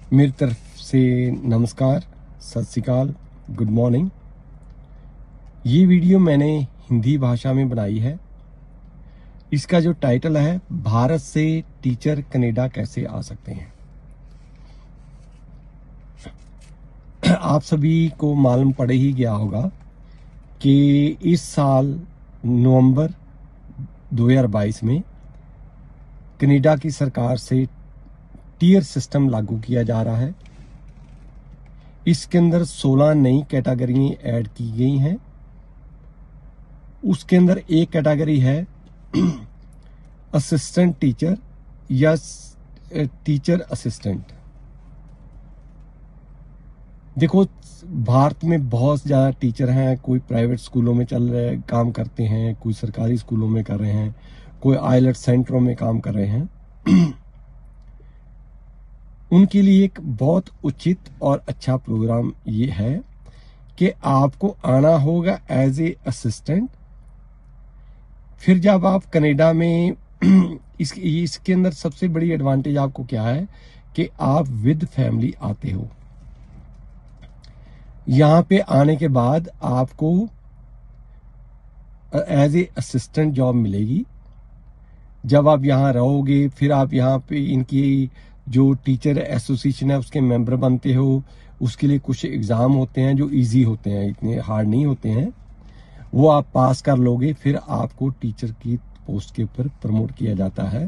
मेरी तरफ से नमस्कार, सत श्री अकाल, गुड मॉर्निंग। ये वीडियो मैंने हिंदी भाषा में बनाई है। इसका जो टाइटल है, भारत से टीचर कनाडा कैसे आ सकते हैं। आप सभी को मालूम पड़ ही गया होगा कि इस साल नवंबर 2022 में कनाडा की सरकार से टियर सिस्टम लागू किया जा रहा है। इसके अंदर 16 नई कैटेगरी ऐड की गई हैं। उसके अंदर एक कैटेगरी है असिस्टेंट टीचर या टीचर असिस्टेंट। देखो, भारत में बहुत ज़्यादा टीचर हैं। कोई प्राइवेट स्कूलों में चल रहे काम करते हैं, कोई सरकारी स्कूलों में कर रहे हैं, कोई आइलेट सेंटरों में काम कर रहे हैं। उनके लिए एक बहुत उचित और अच्छा प्रोग्राम ये है कि आपको आना होगा एज ए असिस्टेंट। फिर जब आप कनाडा में इसके अंदर सबसे बड़ी एडवांटेज आपको क्या है कि आप विद फैमिली आते हो। यहाँ पे आने के बाद आपको एज ए असिस्टेंट जॉब मिलेगी। जब आप यहाँ रहोगे, फिर आप यहाँ पे इनकी जो टीचर एसोसिएशन है उसके मेंबर बनते हो। उसके लिए कुछ एग्ज़ाम होते हैं जो इजी होते हैं, इतने हार्ड नहीं होते हैं। वो आप पास कर लोगे, फिर आपको टीचर की पोस्ट के ऊपर प्रमोट किया जाता है।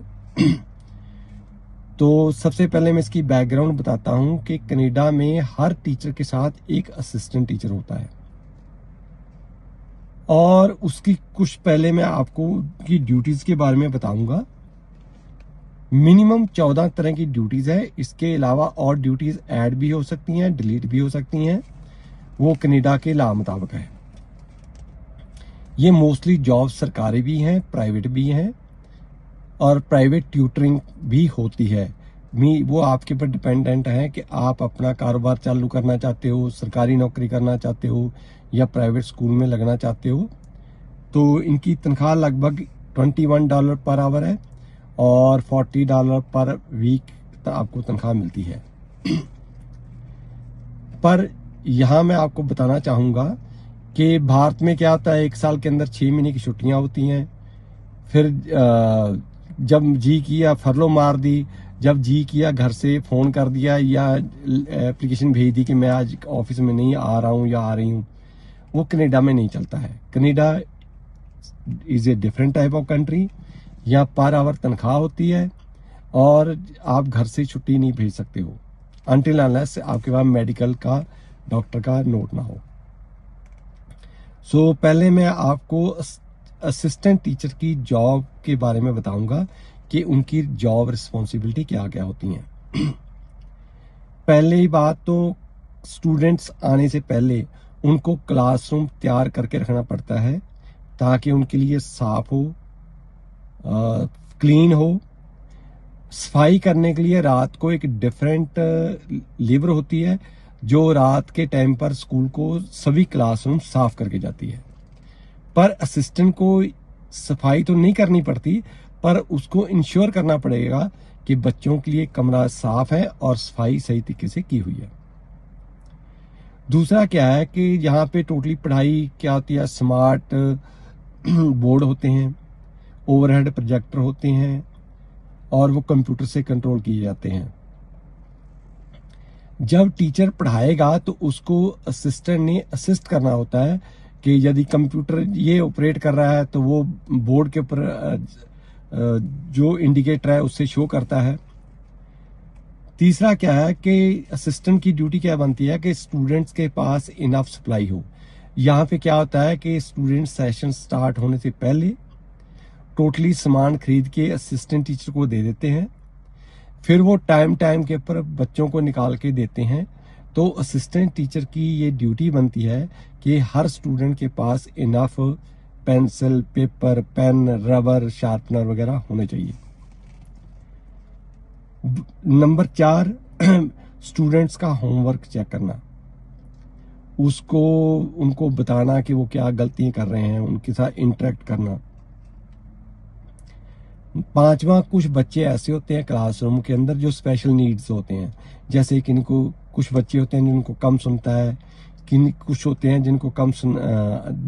तो सबसे पहले मैं इसकी बैकग्राउंड बताता हूं कि कनाडा में हर टीचर के साथ एक असिस्टेंट टीचर होता है। और उसकी कुछ पहले मैं आपको की ड्यूटीज के बारे में बताऊंगा। मिनिमम 14 तरह की ड्यूटीज है। इसके अलावा और ड्यूटीज ऐड भी हो सकती हैं, डिलीट भी हो सकती हैं। वो कनाडा के लॉ मुताबिक है। ये मोस्टली जॉब सरकारी भी हैं, प्राइवेट भी हैं, और प्राइवेट ट्यूटरिंग भी होती है। वो आपके ऊपर डिपेंडेंट है कि आप अपना कारोबार चालू करना चाहते हो, सरकारी नौकरी करना चाहते हो या प्राइवेट स्कूल में लगना चाहते हो। तो इनकी तनख्वाह लगभग $21 पर आवर है और $40 पर वीक आपको तनख्वाह मिलती है। पर यहाँ मैं आपको बताना चाहूँगा कि भारत में क्या होता है, एक साल के अंदर 6 महीने की छुट्टियाँ होती हैं। फिर जब जी किया फरलो मार दी, जब जी किया घर से फ़ोन कर दिया या एप्लीकेशन भेज दी कि मैं आज ऑफिस में नहीं आ रहा हूँ या आ रही हूँ। वो कनाडा में नहीं चलता है। Canada is a different type of country. यहाँ पर आवर तनख्वाह होती है और आप घर से छुट्टी नहीं भेज सकते हो अनटिल अनलेस आपके पास मेडिकल का, डॉक्टर का नोट ना हो। पहले मैं आपको असिस्टेंट टीचर की जॉब के बारे में बताऊंगा कि उनकी जॉब रिस्पॉन्सिबिलिटी क्या क्या होती हैं। पहली बात तो स्टूडेंट्स आने से पहले उनको क्लासरूम तैयार करके रखना पड़ता है ताकि उनके लिए साफ हो, क्लीन हो। सफाई करने के लिए रात को एक डिफरेंट लेबर होती है जो रात के टाइम पर स्कूल को सभी क्लासरूम साफ करके जाती है। पर असिस्टेंट को सफाई तो नहीं करनी पड़ती, पर उसको इंश्योर करना पड़ेगा कि बच्चों के लिए कमरा साफ है और सफाई सही तरीके से की हुई है। दूसरा क्या है कि यहाँ पे टोटली पढ़ाई क्या होती है, स्मार्ट बोर्ड होते हैं, ओवरहेड प्रोजेक्टर होते हैं और वो कंप्यूटर से कंट्रोल किए जाते हैं। जब टीचर पढ़ाएगा तो उसको असिस्टेंट ने असिस्ट करना होता है कि यदि कंप्यूटर ये ऑपरेट कर रहा है तो वो बोर्ड के ऊपर जो इंडिकेटर है उससे शो करता है। तीसरा क्या है कि असिस्टेंट की ड्यूटी क्या बनती है कि स्टूडेंट्स के पास इनफ सप्लाई हो। यहाँ पे क्या होता है कि स्टूडेंट सेशन स्टार्ट होने से पहले टोटली सामान खरीद के असिस्टेंट टीचर को दे देते हैं। फिर वो टाइम के ऊपर बच्चों को निकाल के देते हैं। तो असिस्टेंट टीचर की ये ड्यूटी बनती है कि हर स्टूडेंट के पास enough pencil, paper, pen, rubber, sharpener वगैरह होने चाहिए। नंबर 4, स्टूडेंट्स का होमवर्क चेक करना, उसको उनको बताना कि वो क्या गलतियां कर रहे हैं, उनके साथ इंटरेक्ट करना। पांचवा, कुछ बच्चे ऐसे होते हैं क्लासरूम के अंदर जो स्पेशल नीड्स होते हैं, जैसे कि इनको कुछ बच्चे होते हैं जिनको कम सुनता है, कुछ होते हैं जिनको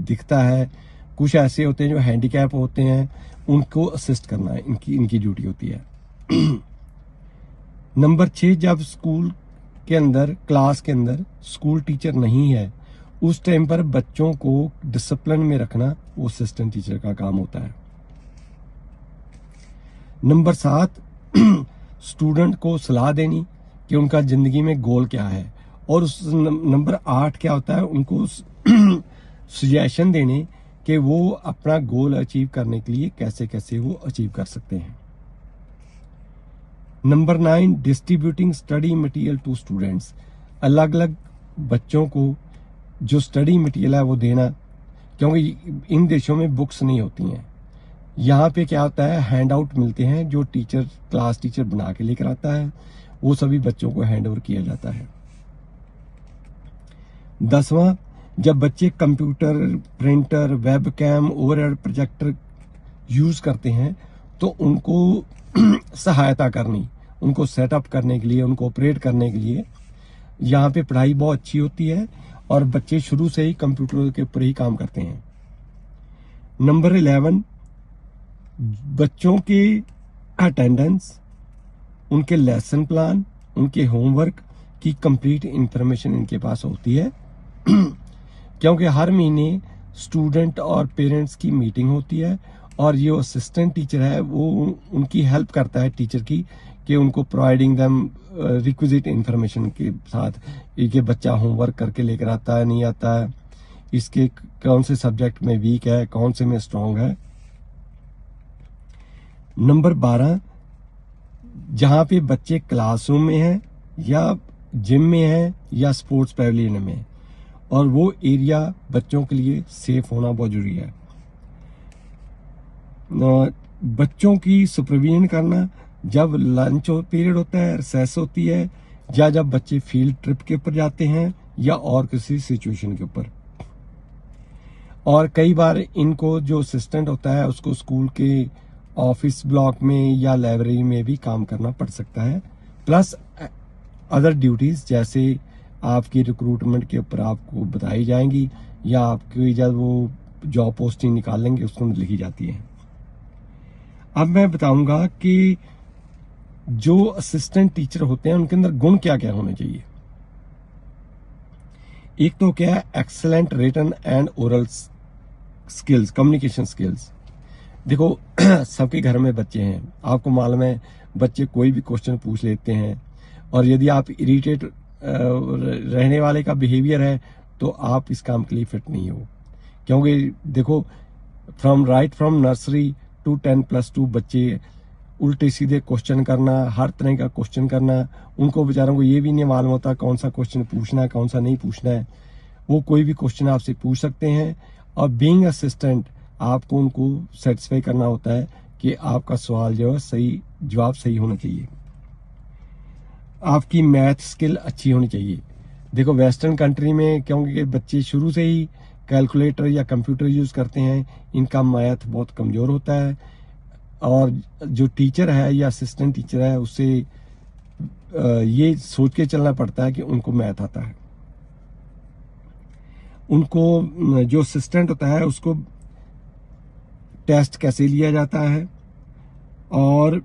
दिखता है, कुछ ऐसे होते हैं जो हैंडीकैप होते हैं, उनको असिस्ट करना इनकी ड्यूटी होती है। नंबर 6, जब स्कूल के अंदर, क्लास के अंदर स्कूल टीचर नहीं है, उस टाइम पर बच्चों को डिसिप्लिन में रखना वो असिस्टेंट टीचर का काम होता है। नंबर 7, स्टूडेंट को सलाह देनी कि उनका जिंदगी में गोल क्या है, और उस नंबर 8 क्या होता है, उनको सजेशन देने कि वो अपना गोल अचीव करने के लिए कैसे कैसे वो अचीव कर सकते हैं। Number 9, distributing study material to students, अलग अलग बच्चों को जो स्टडी मटेरियल है वो देना, क्योंकि इन देशों में बुक्स नहीं होती हैं। यहाँ पे क्या होता है, हैंड आउट मिलते हैं जो क्लास टीचर बना के लेकर आता है, वो सभी बच्चों को हैंड ओवर किया जाता है। 10वां, जब बच्चे computer, printer, webcam, overhead projector use करते हैं तो उनको सहायता करनी, उनको सेटअप करने के लिए, उनको ऑपरेट करने के लिए यहाँ पे पढ़ाई बहुत अच्छी होती है और बच्चे शुरू से ही कंप्यूटर के ऊपर ही काम करते हैं। नंबर 11, बच्चों के अटेंडेंस, उनके लेसन प्लान, उनके होमवर्क की कंप्लीट इंफॉर्मेशन इनके पास होती है क्योंकि हर महीने स्टूडेंट और पेरेंट्स की मीटिंग होती है और ये असिस्टेंट टीचर है वो उनकी हेल्प करता है टीचर की, कि उनको प्रोवाइडिंग देम रिक्विजिट इंफॉर्मेशन के साथ, ये बच्चा होमवर्क करके लेकर आता है नहीं आता है, इसके कौन से सब्जेक्ट में वीक है, कौन से में स्ट्रांग है। नंबर 12, जहां पे बच्चे क्लासरूम में हैं या जिम में हैं या स्पोर्ट्स पैवेलियन में, और वो एरिया बच्चों के लिए सेफ होना बहुत जरूरी है। बच्चों की सुपरविजन करना जब लंच पीरियड होता है, रिसेस होती है, या जब बच्चे फील्ड ट्रिप के ऊपर जाते हैं या और किसी सिचुएशन के ऊपर। और कई बार इनको जो असिस्टेंट होता है उसको स्कूल के ऑफिस ब्लॉक में या लाइब्रेरी में भी काम करना पड़ सकता है, प्लस अदर ड्यूटीज जैसे आपकी रिक्रूटमेंट के ऊपर आपको बताई जाएंगी या आपकी जब वो जॉब पोस्टिंग निकालेंगे उसको लिखी जाती है। अब मैं बताऊंगा कि जो असिस्टेंट टीचर होते हैं उनके अंदर गुण क्या क्या होने चाहिए। एक तो क्या है, excellent written and oral skills, communication skills. देखो सबके घर में बच्चे हैं, आपको मालूम है बच्चे कोई भी क्वेश्चन पूछ लेते हैं, और यदि आप इरिटेट रहने वाले का बिहेवियर है तो आप इस काम के लिए फिट नहीं हो, क्योंकि देखो फ्रॉम नर्सरी टू 10+2 बच्चे उल्टे सीधे क्वेश्चन करना, हर तरह का क्वेश्चन करना, उनको बेचारों को ये भी नहीं मालूम होता कौन सा क्वेश्चन पूछना है कौन सा नहीं पूछना है। वो कोई भी क्वेश्चन आपसे पूछ सकते हैं, और बीइंग असिस्टेंट आपको उनको सेटिस्फाई करना होता है कि आपका सवाल जो है जवाब सही होना चाहिए। आपकी मैथ स्किल अच्छी होनी चाहिए। देखो वेस्टर्न कंट्री में क्योंकि बच्चे शुरू से ही कैलकुलेटर या कंप्यूटर यूज करते हैं, इनका मैथ बहुत कमजोर होता है, और जो टीचर है या असिस्टेंट टीचर है उससे ये सोच के चलना पड़ता है कि उनको मैथ आता है। उनको जो असिस्टेंट होता है उसको टेस्ट कैसे लिया जाता है, और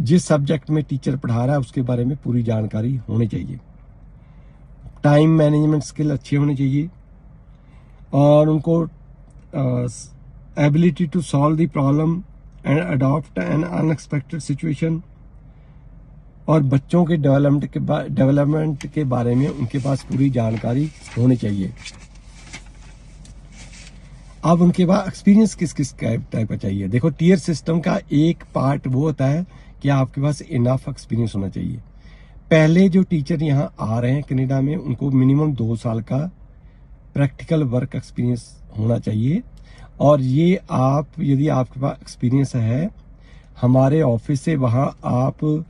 जिस सब्जेक्ट में टीचर पढ़ा रहा है उसके बारे में पूरी जानकारी होनी चाहिए। टाइम मैनेजमेंट स्किल अच्छी होनी चाहिए, और उनको ability to solve the problem and adopt an unexpected situation, और बच्चों के डेवलपमेंट के बारे में उनके पास पूरी जानकारी होनी चाहिए। अब उनके पास एक्सपीरियंस किस किस टाइप का चाहिए। देखो टीयर सिस्टम का एक पार्ट वो होता है कि आपके पास इनफ एक्सपीरियंस होना चाहिए। पहले जो टीचर यहाँ आ रहे हैं कनाडा में, उनको मिनिमम 2 साल का प्रैक्टिकल वर्क एक्सपीरियंस होना चाहिए, और ये यदि आपके पास एक्सपीरियंस है हमारे ऑफिस से, वहां आप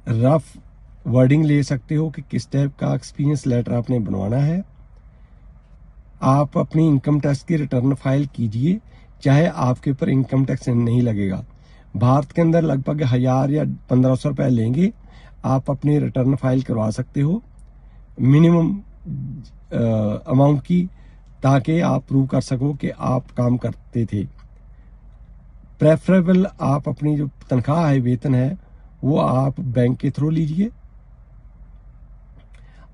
रफ वर्डिंग ले सकते हो कि किस टाइप का एक्सपीरियंस लेटर आपने बनवाना है। आप अपनी इनकम टैक्स की रिटर्न फाइल कीजिए, चाहे आपके ऊपर इनकम टैक्स नहीं लगेगा। भारत के अंदर लगभग 1000 या 1500 रुपए लेंगे, आप अपनी रिटर्न फाइल करवा सकते हो मिनिमम अमाउंट की, ताकि आप प्रूव कर सको कि आप काम करते थे। प्रेफरेबल आप अपनी जो तनख्वाह है, वेतन है, वो आप बैंक के थ्रू लीजिए।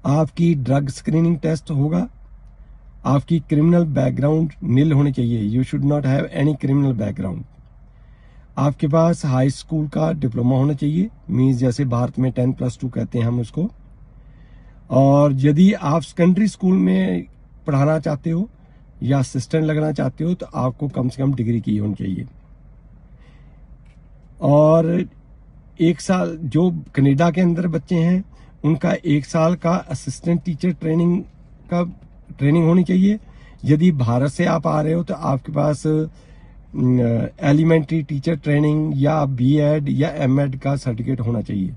आपकी ड्रग स्क्रीनिंग टेस्ट होगा। आपकी क्रिमिनल बैकग्राउंड नील होनी चाहिए, you should not have any criminal background. आपके पास हाई स्कूल का डिप्लोमा होना चाहिए, मीन्स जैसे भारत में 10+2 कहते हैं हम उसको। और यदि आप सेकेंडरी स्कूल में पढ़ाना चाहते हो या असिस्टेंट लगना चाहते हो तो आपको कम से कम डिग्री की होनी चाहिए। और 1 साल जो कनाडा के अंदर बच्चे हैं उनका 1 साल का असिस्टेंट टीचर ट्रेनिंग होनी चाहिए। यदि भारत से आप आ रहे हो तो आपके पास एलिमेंट्री टीचर ट्रेनिंग या बीएड या एमएड का सर्टिफिकेट होना चाहिए।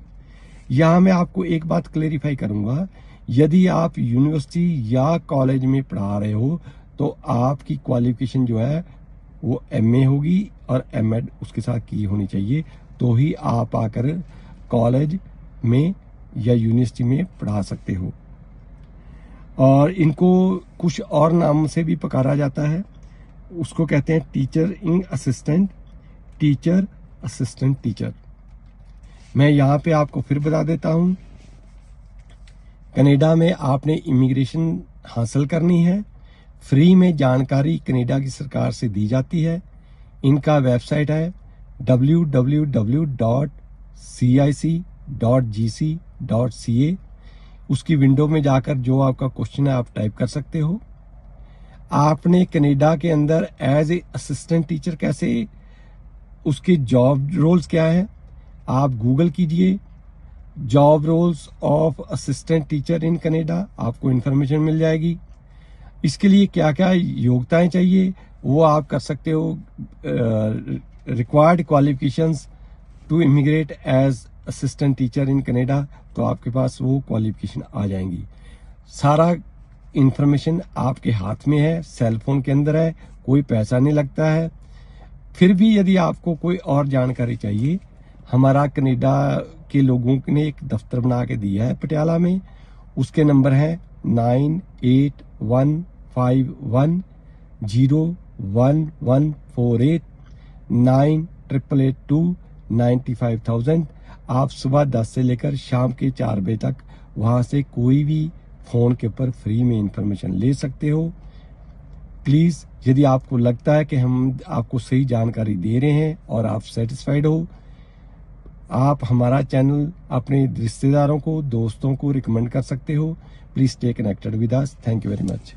यहाँ मैं आपको एक बात क्लेरिफाई करूंगा, यदि आप यूनिवर्सिटी या कॉलेज में पढ़ा रहे हो तो आपकी क्वालिफिकेशन जो है वो एमए होगी और एमएड उसके साथ की होनी चाहिए, तो ही आप आकर कॉलेज में या यूनिवर्सिटी में पढ़ा सकते हो। और इनको कुछ और नाम से भी पुकारा जाता है, उसको कहते हैं टीचर इन असिस्टेंट, टीचर असिस्टेंट टीचर। मैं यहाँ पे आपको फिर बता देता हूँ, कनाडा में आपने इमिग्रेशन हासिल करनी है, फ्री में जानकारी कनाडा की सरकार से दी जाती है। इनका वेबसाइट है www.cic.gc.ca। उसकी विंडो में जाकर जो आपका क्वेश्चन है आप टाइप कर सकते हो। आपने कनाडा के अंदर एज ए असिस्टेंट टीचर कैसे, उसके जॉब रोल्स क्या है, आप गूगल कीजिए job roles of assistant teacher in Canada, आपको इंफॉर्मेशन मिल जाएगी। इसके लिए क्या क्या योग्यताएं चाहिए वो आप कर सकते हो। Required qualifications to immigrate as assistant teacher in Canada, तो आपके पास वो क्वालिफिकेशन आ जाएंगी। सारा इंफॉर्मेशन आपके हाथ में है, सेल फोन के अंदर है, कोई पैसा नहीं लगता है। फिर भी यदि आपको कोई और जानकारी चाहिए, हमारा कनाडा के लोगों ने एक दफ्तर बना के दिया है पटियाला में, उसके नंबर है 9815101148 9882 आप सुबह 10 से लेकर शाम के 4 बजे तक वहां से कोई भी फोन के ऊपर फ्री में इंफॉर्मेशन ले सकते हो। प्लीज, यदि आपको लगता है कि हम आपको सही जानकारी दे रहे हैं और आप सेटिस्फाइड हो, आप हमारा चैनल अपने रिश्तेदारों को, दोस्तों को रिकमेंड कर सकते हो। Please stay connected with us. Thank you very much.